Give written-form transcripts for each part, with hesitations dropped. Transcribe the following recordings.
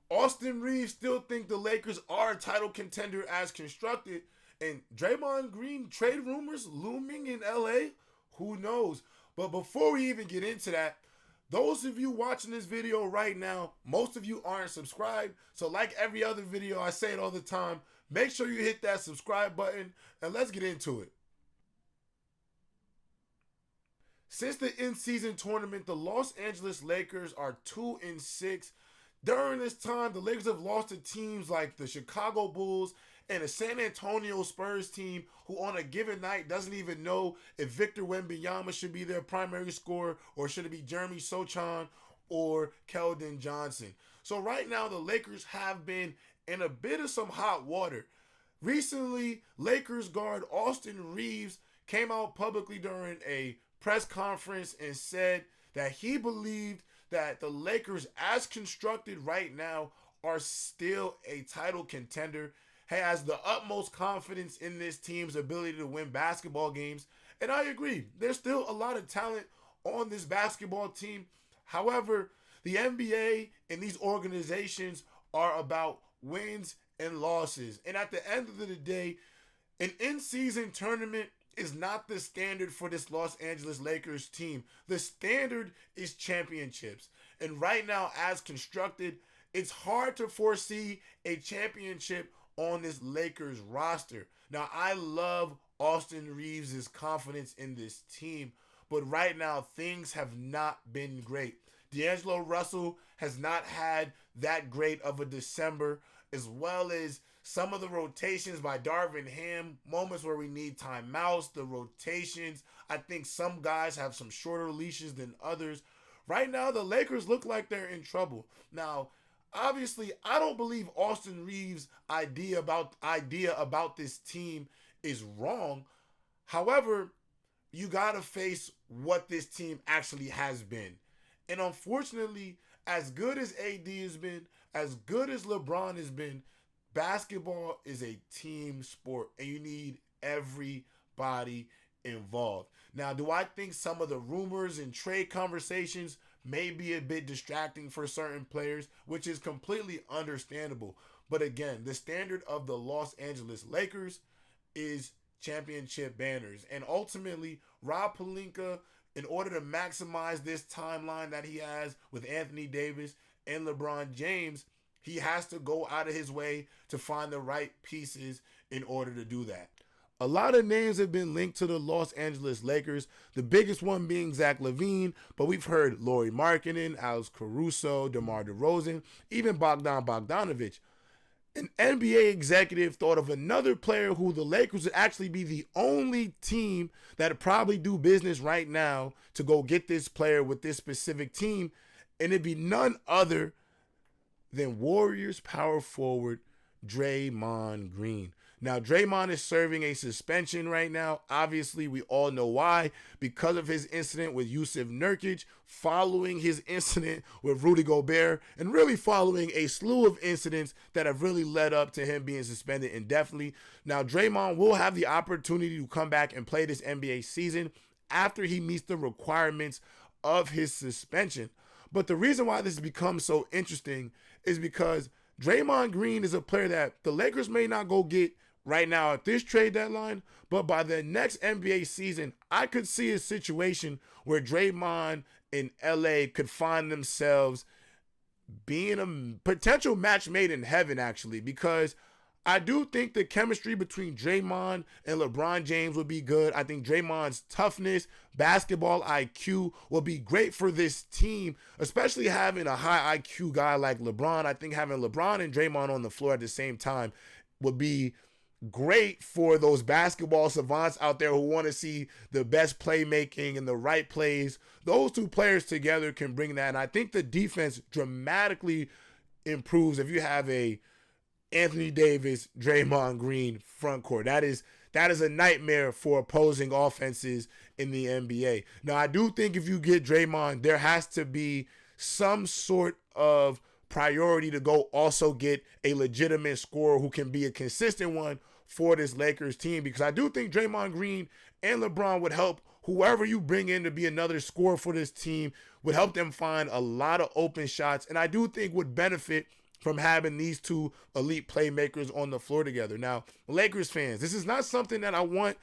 Austin Reaves still think the Lakers are a title contender as constructed. And Draymond Green trade rumors looming in LA? Who knows? But before we even get into that, those of you watching this video right now, most of you aren't subscribed. So like every other video, I say it all the time, make sure you hit that subscribe button and let's get into it. Since the in-season tournament, the Los Angeles Lakers are 2-6. During this time, the Lakers have lost to teams like the Chicago Bulls and the San Antonio Spurs team, who on a given night doesn't even know if Victor Wembanyama should be their primary scorer or should it be Jeremy Sochan or Keldon Johnson. So right now, the Lakers have been in a bit of some hot water. Recently, Lakers guard Austin Reaves came out publicly during a press conference and said that he believed that the Lakers, as constructed right now, are still a title contender. He has the utmost confidence in this team's ability to win basketball games. And I agree, there's still a lot of talent on this basketball team. However, the NBA and these organizations are about wins and losses. And at the end of the day, an in-season tournament is not the standard for this Los Angeles Lakers team. The standard is championships. And right now, as constructed, it's hard to foresee a championship on this Lakers roster. Now, I love Austin Reaves' confidence in this team, but right now, things have not been great. D'Angelo Russell has not had that great of a December, as well as some of the rotations by Darvin Ham, moments where we need timeouts, the rotations. I think some guys have some shorter leashes than others. Right now, the Lakers look like they're in trouble. Now, obviously, I don't believe Austin Reaves' idea about this team is wrong. However, you got to face what this team actually has been. And unfortunately, as good as AD has been, as good as LeBron has been, basketball is a team sport and you need everybody involved. Now, do I think some of the rumors and trade conversations may be a bit distracting for certain players, which is completely understandable. But again, the standard of the Los Angeles Lakers is championship banners. And ultimately, Rob Pelinka, in order to maximize this timeline that he has with Anthony Davis and LeBron James, he has to go out of his way to find the right pieces in order to do that. A lot of names have been linked to the Los Angeles Lakers, the biggest one being Zach LaVine, but we've heard Lauri Markkanen, Alex Caruso, DeMar DeRozan, even Bogdan Bogdanovic. An NBA executive thought of another player who the Lakers would actually be the only team that would probably do business right now to go get this player with this specific team, and it'd be none other than Warriors power forward Draymond Green. Now, Draymond is serving a suspension right now. Obviously, we all know why. Because of his incident with Yusuf Nurkic, following his incident with Rudy Gobert, and really following a slew of incidents that have really led up to him being suspended indefinitely. Now, Draymond will have the opportunity to come back and play this NBA season after he meets the requirements of his suspension. But the reason why this has become so interesting is because Draymond Green is a player that the Lakers may not go get right now at this trade deadline, but by the next NBA season, I could see a situation where Draymond in LA could find themselves being a potential match made in heaven, actually, because I do think the chemistry between Draymond and LeBron James would be good. I think Draymond's toughness, basketball IQ will be great for this team, especially having a high IQ guy like LeBron. I think having LeBron and Draymond on the floor at the same time would be great for those basketball savants out there who want to see the best playmaking and the right plays. Those two players together can bring that. And I think the defense dramatically improves if you have a Anthony Davis, Draymond Green front court. That is a nightmare for opposing offenses in the NBA. Now, I do think if you get Draymond, there has to be some sort of priority to go also get a legitimate scorer who can be a consistent one for this Lakers team, because I do think Draymond Green and LeBron would help whoever you bring in to be another scorer for this team, would help them find a lot of open shots, and I do think would benefit from having these two elite playmakers on the floor together. Now, Lakers fans, this is not something that I want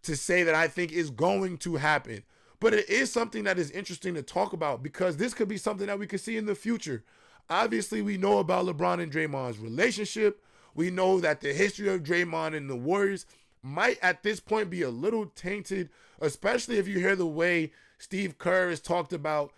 to say that I think is going to happen, but it is something that is interesting to talk about because this could be something that we could see in the future. Obviously, we know about LeBron and Draymond's relationship. We know that the history of Draymond and the Warriors might at this point be a little tainted, especially if you hear the way Steve Kerr has talked about,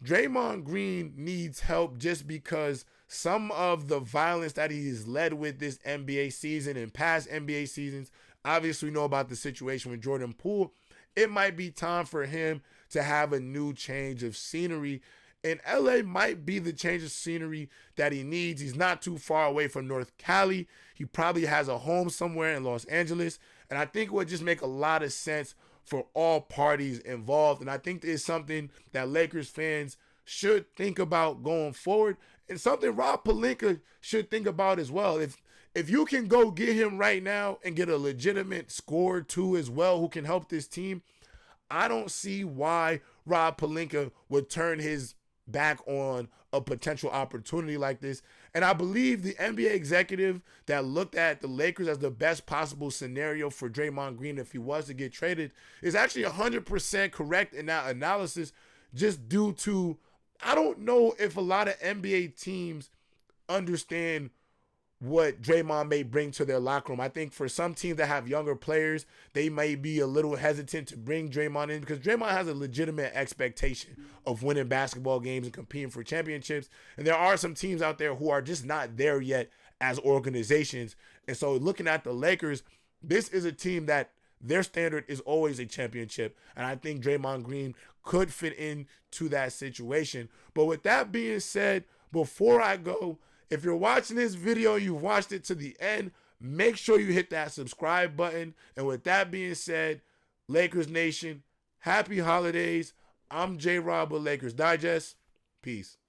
Draymond Green needs help just because some of the violence that he has led with this NBA season and past NBA seasons. Obviously, we know about the situation with Jordan Poole. It might be time for him to have a new change of scenery. And LA might be the change of scenery that he needs. He's not too far away from North Cali. He probably has a home somewhere in Los Angeles. And I think it would just make a lot of sense for all parties involved. And I think it's something that Lakers fans should think about going forward. And something Rob Pelinka should think about as well. If you can go get him right now and get a legitimate scorer too as well who can help this team, I don't see why Rob Pelinka would turn his back on a potential opportunity like this. And I believe the NBA executive that looked at the Lakers as the best possible scenario for Draymond Green if he was to get traded is actually 100% correct in that analysis, just due to, I don't know if a lot of NBA teams understand what Draymond may bring to their locker room. I think for some teams that have younger players, they may be a little hesitant to bring Draymond in because Draymond has a legitimate expectation of winning basketball games and competing for championships. And there are some teams out there who are just not there yet as organizations. And so looking at the Lakers, this is a team that their standard is always a championship. And I think Draymond Green could fit into that situation. But with that being said, before I go, if you're watching this video, you've watched it to the end, make sure you hit that subscribe button. And with that being said, Lakers Nation, happy holidays. I'm JayRob with Lakers Digest. Peace.